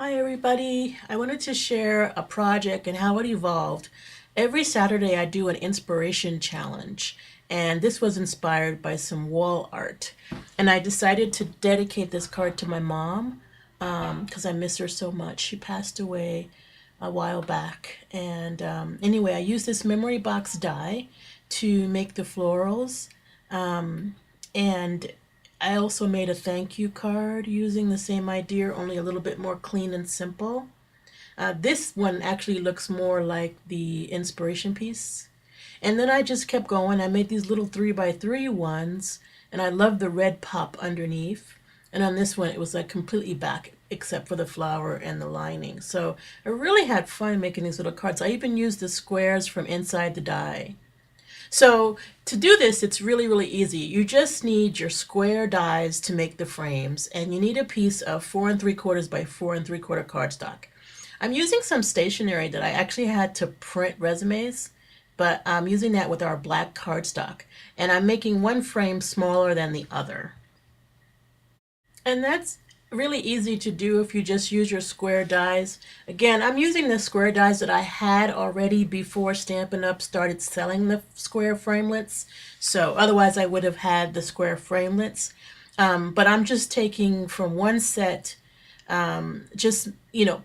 Hi everybody. I wanted to share a project and how it evolved. Every Saturday I do an inspiration challenge, and this was inspired by some wall art. And I decided to dedicate this card to my mom because I miss her so much. She passed away a while back. And anyway, I used this memory box die to make the florals. And I also made a thank you card using the same idea, only a little bit more clean and simple. This one actually looks more like the inspiration piece. And then I just kept going. I made these little 3x3 ones, and I love the red pop underneath. And on this one, it was like completely back except for the flower and the lining. So I really had fun making these little cards. I even used the squares from inside the die. So to do this, it's really easy. You just need your square dies to make the frames, and you need a piece of 4 3/4 by 4 3/4 cardstock. I'm using some stationery that I actually had to print resumes, but I'm using that with our black cardstock. And I'm making one frame smaller than the other. And that's really easy to do if you just use your square dies. Again, I'm using the square dies that I had already before Stampin' Up! Started selling the square framelits. So otherwise I would have had the square framelits. But I'm just taking from one set, just,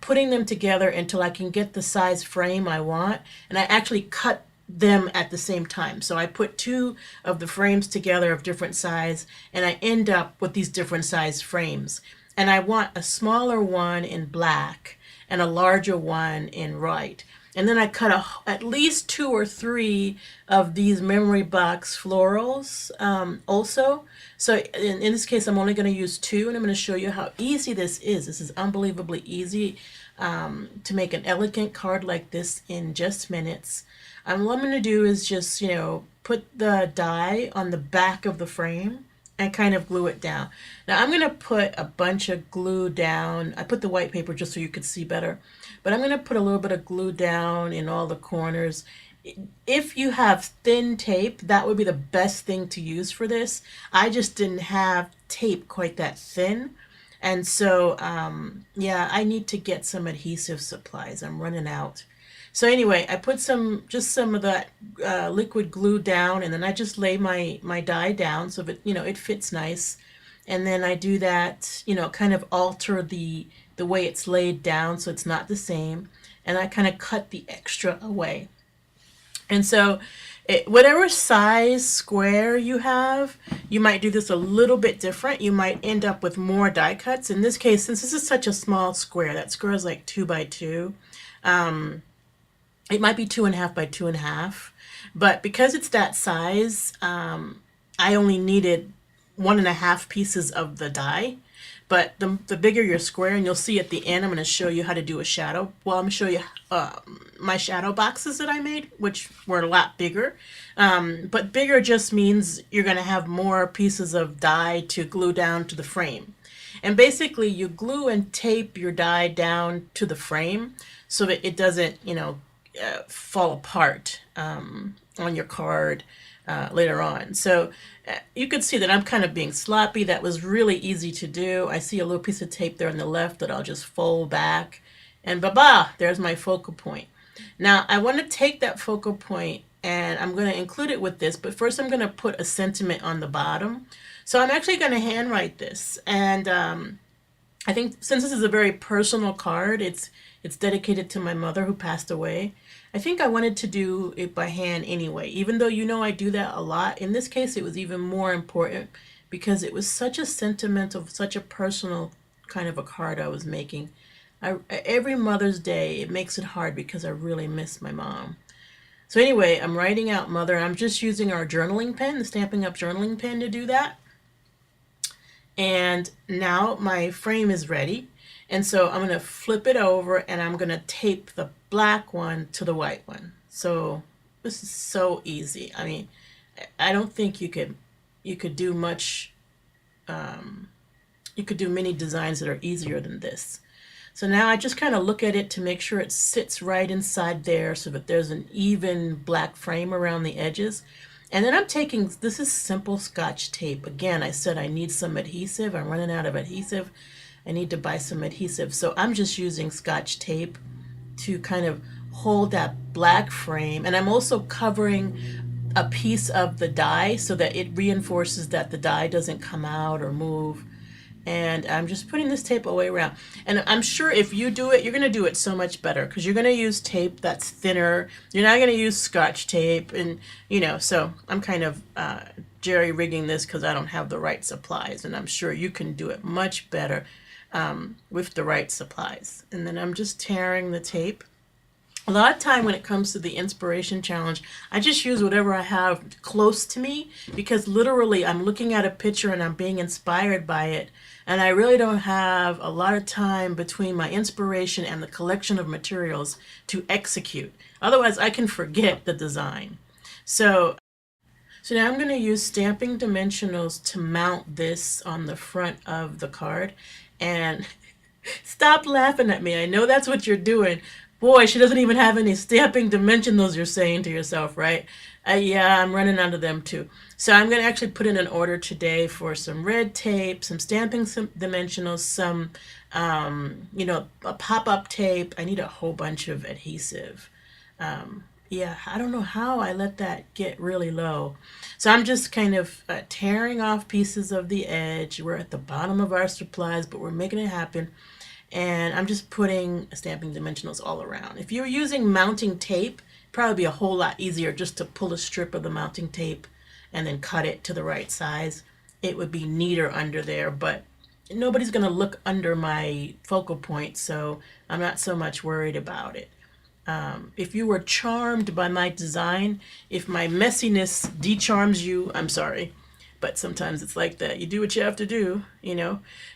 putting them together until I can get the size frame I want. And I actually cut them at the same time. So I put two of the frames together of different size, and I end up with these different size frames. And I want a smaller one in black and a larger one in white. And then I cut at least 2 or 3 of these memory box florals also. So in this case, I'm only going to use 2, and I'm going to show you how easy this is. This is unbelievably easy to make an elegant card like this in just minutes. What I'm going to do is just, put the die on the back of the frame and kind of glue it down. Now I'm going to put a bunch of glue down. I put the white paper just so you could see better, but I'm going to put a little bit of glue down in all the corners. If you have thin tape, that would be the best thing to use for this. I just didn't have tape quite that thin. And so, yeah, I need to get some adhesive supplies. I'm running out. So anyway, I put just some of that liquid glue down, and then I just lay my die down so that, it fits nice. And then I do that, kind of alter the way it's laid down so it's not the same. And I kind of cut the extra away. And so whatever size square you have, you might do this a little bit different. You might end up with more die cuts. In this case, since this is such a small square, that square is like 2 by 2. It might be 2.5 by 2.5, but because it's that size, I only needed 1.5 pieces of the die. But the bigger your square, and you'll see at the end, I'm going to show you how to do a shadow. Well, I'm going to show you my shadow boxes that I made, which were a lot bigger. But bigger just means you're going to have more pieces of die to glue down to the frame. And basically, you glue and tape your die down to the frame so that it doesn't, fall apart on your card later on. So you could see that I'm kind of being sloppy. That was really easy to do. I see a little piece of tape there on the left that I'll just fold back, and ba-ba, there's my focal point. Now I want to take that focal point and I'm going to include it with this, but first I'm going to put a sentiment on the bottom. So I'm actually going to handwrite this, and I think since this is a very personal card, it's dedicated to my mother who passed away. I think I wanted to do it by hand anyway, even though I do that a lot. In this case, it was even more important because it was such a sentimental, such a personal kind of a card I was making. Every Mother's Day, it makes it hard because I really miss my mom. So anyway, I'm writing out mother. I'm just using our journaling pen, the Stampin' Up! Journaling pen, to do that. And now my frame is ready. And so I'm going to flip it over and I'm going to tape the black one to the white one. So this is so easy. I mean, I don't think you could do much, you could do many designs that are easier than this. So now I just kind of look at it to make sure it sits right inside there so that there's an even black frame around the edges. And then I'm taking, this is simple Scotch tape. Again, I said I need some adhesive. I'm running out of adhesive. I need to buy some adhesive. So I'm just using Scotch tape to kind of hold that black frame. And I'm also covering a piece of the die so that it reinforces that the die doesn't come out or move. And I'm just putting this tape all the way around. And I'm sure if you do it, you're going to do it so much better because you're going to use tape that's thinner. You're not going to use Scotch tape. And, so I'm kind of jerry rigging this because I don't have the right supplies. And I'm sure you can do it much better with the right supplies. And then I'm just tearing the tape. A lot of time when it comes to the inspiration challenge, I just use whatever I have close to me because literally I'm looking at a picture and I'm being inspired by it. And I really don't have a lot of time between my inspiration and the collection of materials to execute. Otherwise, I can forget the design. So now I'm going to use stamping dimensionals to mount this on the front of the card. And stop laughing at me. I know that's what you're doing. Boy, she doesn't even have any stamping dimensionals, you're saying to yourself, right? Yeah, I'm running out of them too. So I'm going to actually put in an order today for some red tape, some stamping dimensionals, some, a pop-up tape. I need a whole bunch of adhesive. Yeah, I don't know how I let that get really low. So I'm just kind of tearing off pieces of the edge. We're at the bottom of our supplies, but we're making it happen. And I'm just putting stamping dimensionals all around. If you're using mounting tape, it'd probably be a whole lot easier just to pull a strip of the mounting tape and then cut it to the right size. It would be neater under there, but nobody's gonna look under my focal point, so I'm not so much worried about it. If you were charmed by my design, if my messiness decharms you, I'm sorry. But sometimes it's like that. You do what you have to do,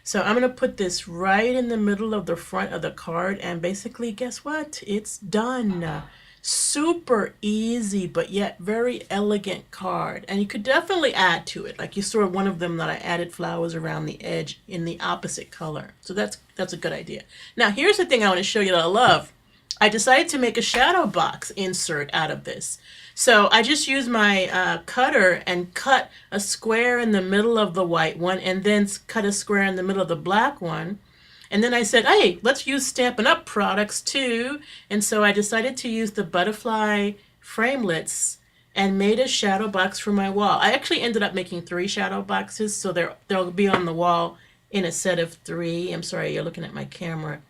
So I'm going to put this right in the middle of the front of the card. And basically, guess what? It's done. Super easy, but yet very elegant card. And you could definitely add to it. Like you saw one of them that I added flowers around the edge in the opposite color. So that's a good idea. Now, here's the thing I want to show you that I love. I decided to make a shadow box insert out of this. So I just used my cutter and cut a square in the middle of the white one and then cut a square in the middle of the black one. And then I said, hey, let's use Stampin' Up! Products too. And so I decided to use the Butterfly Framelits and made a shadow box for my wall. I actually ended up making 3 shadow boxes, so they'll be on the wall in a set of 3. I'm sorry, you're looking at my camera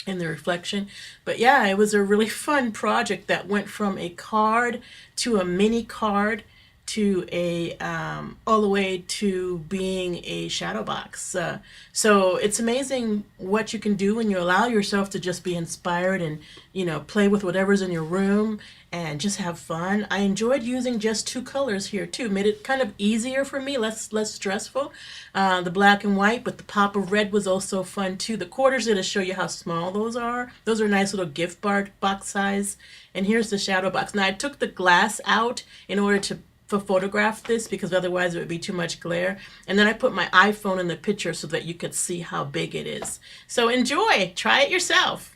in the reflection. But yeah, it was a really fun project that went from a card to a mini card to a all the way to being a shadow box. So it's amazing what you can do when you allow yourself to just be inspired and play with whatever's in your room and just have fun. I enjoyed using just 2 colors here too. Made it kind of easier for me, less stressful. The black and white, but the pop of red was also fun too. The quarters are to show you how small those are. Those are nice little gift box size. And here's the shadow box. Now I took the glass out in order to photograph this because otherwise it would be too much glare. And then I put my iPhone in the picture so that you could see how big it is. So enjoy, try it yourself.